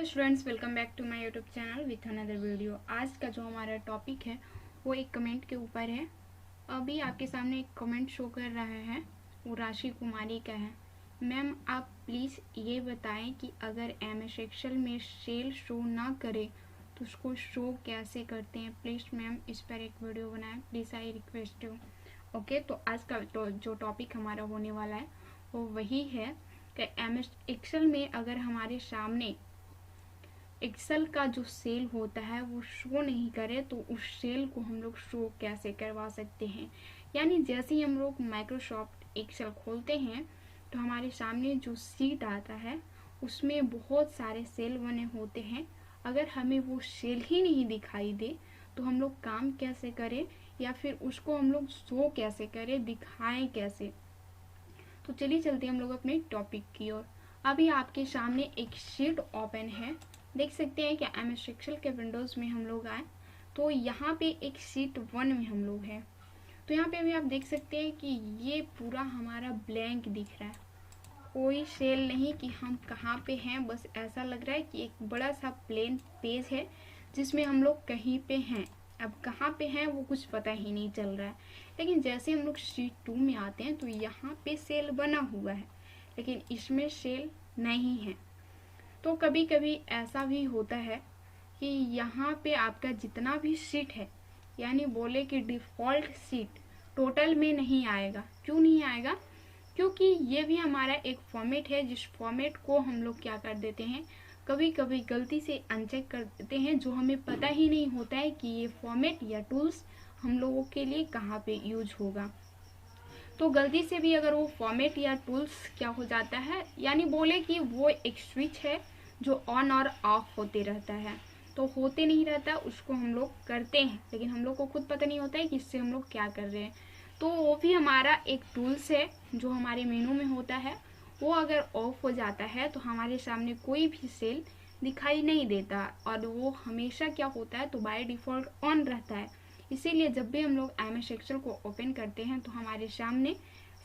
Students, welcome back to my YouTube channel with another video. आज का जो हमारा टॉपिक है वो एक कमेंट के ऊपर है। अभी आपके सामने एक कमेंट शो कर रहा है, वो राशि कुमारी का है। मैम, आप प्लीज़ ये बताएं कि अगर एमएस एक्सेल में सेल शो ना करे तो उसको शो कैसे करते हैं। प्लीज़ मैम इस पर एक वीडियो बनाएं, please I request you. Okay, तो आज का जो टॉपिक हमारा होने वाला है वो वही है कि एमएस एक्सेल में अगर हमारे सामने एक्सेल का जो सेल होता है वो शो नहीं करे तो उस सेल को हम लोग शो कैसे करवा सकते हैं। यानी जैसे ही हम लोग माइक्रोसॉफ्ट एक्सेल खोलते हैं तो हमारे सामने जो सीट आता है उसमें बहुत सारे सेल बने होते हैं। अगर हमें वो सेल ही नहीं दिखाई दे तो हम लोग काम कैसे करें या फिर उसको हम लोग शो कैसे करें, दिखाएं कैसे। तो चलिए चलते हैं हम लोग अपने टॉपिक की ओर। अभी आपके सामने एक शीट ओपन है, देख सकते हैं कि एमएस एक्सेल के विंडोज में हम लोग आए तो यहाँ पे एक शीट 1 में हम लोग हैं। तो यहाँ पे अभी आप देख सकते हैं कि ये पूरा हमारा ब्लैंक दिख रहा है, कोई सेल नहीं कि हम कहाँ पे हैं। बस ऐसा लग रहा है कि एक बड़ा सा प्लेन पेज है जिसमें हम लोग कहीं पे हैं। अब कहाँ पे हैं वो कुछ पता ही नहीं चल रहा है। लेकिन जैसे हम लोग शीट 2 में आते हैं तो यहाँ पे सेल बना हुआ है लेकिन इसमें सेल नहीं है। तो कभी कभी ऐसा भी होता है कि यहाँ पे आपका जितना भी सीट है, यानी बोले कि डिफ़ॉल्ट सीट टोटल में नहीं आएगा। क्यों नहीं आएगा? क्योंकि ये भी हमारा एक फॉर्मेट है जिस फॉर्मेट को हम लोग क्या कर देते हैं, कभी कभी गलती से अनचेक कर देते हैं, जो हमें पता ही नहीं होता है कि ये फॉर्मेट या टूल्स हम लोगों के लिए कहाँ पे यूज होगा। तो गलती से भी अगर वो फॉर्मेट या टूल्स क्या हो जाता है, यानी बोले कि वो एक स्विच है जो ऑन और ऑफ होते रहता है, तो होते नहीं रहता, उसको हम लोग करते हैं लेकिन हम लोग को खुद पता नहीं होता है कि इससे हम लोग क्या कर रहे हैं। तो वो भी हमारा एक टूल्स है जो हमारे मेनू में होता है। वो अगर ऑफ हो जाता है तो हमारे सामने कोई भी सेल दिखाई नहीं देता और वो हमेशा क्या होता है, तो बाय डिफ़ॉल्ट ऑन रहता है। इसीलिए जब भी हम लोग एमएस एक्सेल को ओपन करते हैं तो हमारे सामने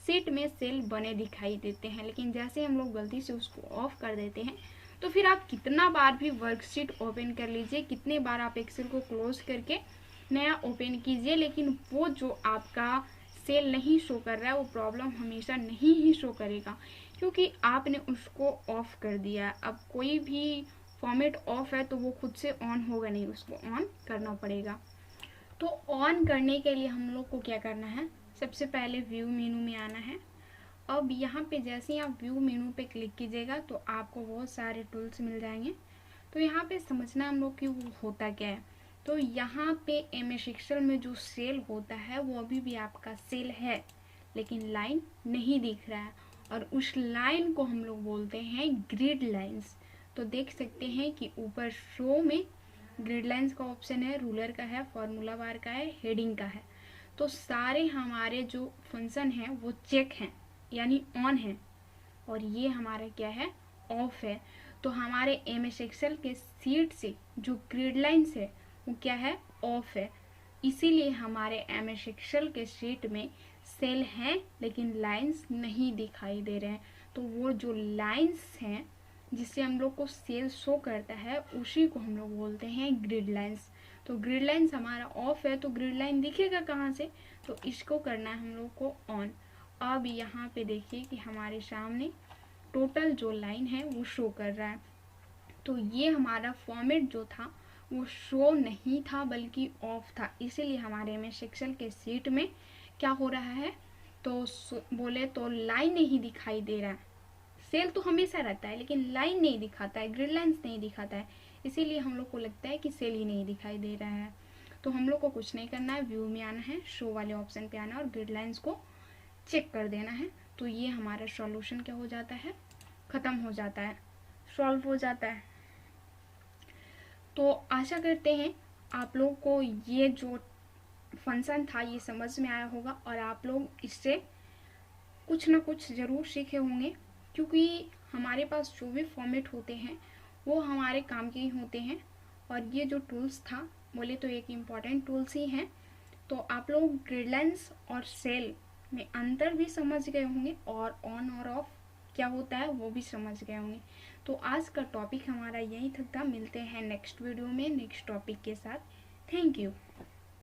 सीट में सेल बने दिखाई देते हैं। लेकिन जैसे हम लोग गलती से उसको ऑफ कर देते हैं तो फिर आप कितना बार भी वर्कशीट ओपन कर लीजिए, कितने बार आप एक्सेल को क्लोज करके नया ओपन कीजिए, लेकिन वो जो आपका सेल नहीं शो कर रहा है वो प्रॉब्लम हमेशा नहीं ही शो करेगा, क्योंकि आपने उसको ऑफ कर दिया। अब कोई भी फॉर्मेट ऑफ है तो वो खुद से ऑन होगा नहीं, उसको ऑन करना पड़ेगा। तो ऑन करने के लिए हम लोग को क्या करना है, सबसे पहले व्यू मेनू में आना है। अब यहाँ पे जैसे ही आप व्यू मेनू पे क्लिक कीजिएगा तो आपको बहुत सारे टूल्स मिल जाएंगे। तो यहाँ पे समझना हम लोग कि वो होता क्या है। तो यहाँ पे एमएस एक्सेल में जो सेल होता है वो अभी भी आपका सेल है लेकिन लाइन नहीं दिख रहा है, और उस लाइन को हम लोग बोलते हैं ग्रिड लाइंस। तो देख सकते हैं कि ऊपर शो में ग्रिड लाइंस का ऑप्शन है, रूलर का है, फॉर्मूला बार का है, हेडिंग का है। तो सारे हमारे जो फंक्शन हैं वो चेक हैं यानी ऑन है, और ये हमारा क्या है, ऑफ है। तो हमारे एमएस एक्सेल के सीट से जो ग्रिड लाइंस है वो क्या है, ऑफ है। इसीलिए हमारे एमएस एक्सेल के शीट में सेल हैं लेकिन लाइंस नहीं दिखाई दे रहे हैं। तो वो जो लाइंस हैं जिससे हम लोग को सेल शो करता है उसी को हम लोग बोलते हैं ग्रिड लाइंस। तो ग्रिड लाइंस हमारा ऑफ है तो ग्रिड लाइन दिखेगा कहाँ से, तो इसको करना है हम लोग को ऑन। अब यहाँ पे देखिए कि हमारे सामने टोटल जो लाइन है वो शो कर रहा है। तो ये हमारा फॉर्मेट जो था वो शो नहीं था बल्कि ऑफ था, इसीलिए हमारे में एक्सेल के सीट में क्या हो रहा है, तो बोले तो लाइन नहीं दिखाई दे रहा है। सेल तो हमेशा रहता है लेकिन लाइन नहीं दिखाता है, ग्रिड लाइंस नहीं दिखाता है, इसीलिए हम लोग को लगता है कि सेल ही नहीं दिखाई दे रहा है। तो हम लोग को कुछ नहीं करना है, व्यू में आना है, शो वाले ऑप्शन पे आना है और ग्रिड लाइंस को चेक कर देना है। तो ये हमारा सॉल्यूशन क्या हो जाता है, ख़त्म हो जाता है, सॉल्व हो जाता है। तो आशा करते हैं आप लोग को ये जो फंक्शन था ये समझ में आया होगा और आप लोग इससे कुछ ना कुछ ज़रूर सीखे होंगे, क्योंकि हमारे पास जो भी फॉर्मेट होते हैं वो हमारे काम के ही होते हैं। और ये जो टूल्स था बोले तो एक इम्पॉर्टेंट टूल्स ही हैं। तो आप लोग ग्रिड लाइंस और सेल में अंतर भी समझ गए होंगे और ऑन और ऑफ क्या होता है वो भी समझ गए होंगे। तो आज का टॉपिक हमारा यहीं तक था। मिलते हैं नेक्स्ट वीडियो में नेक्स्ट टॉपिक के साथ। Thank you.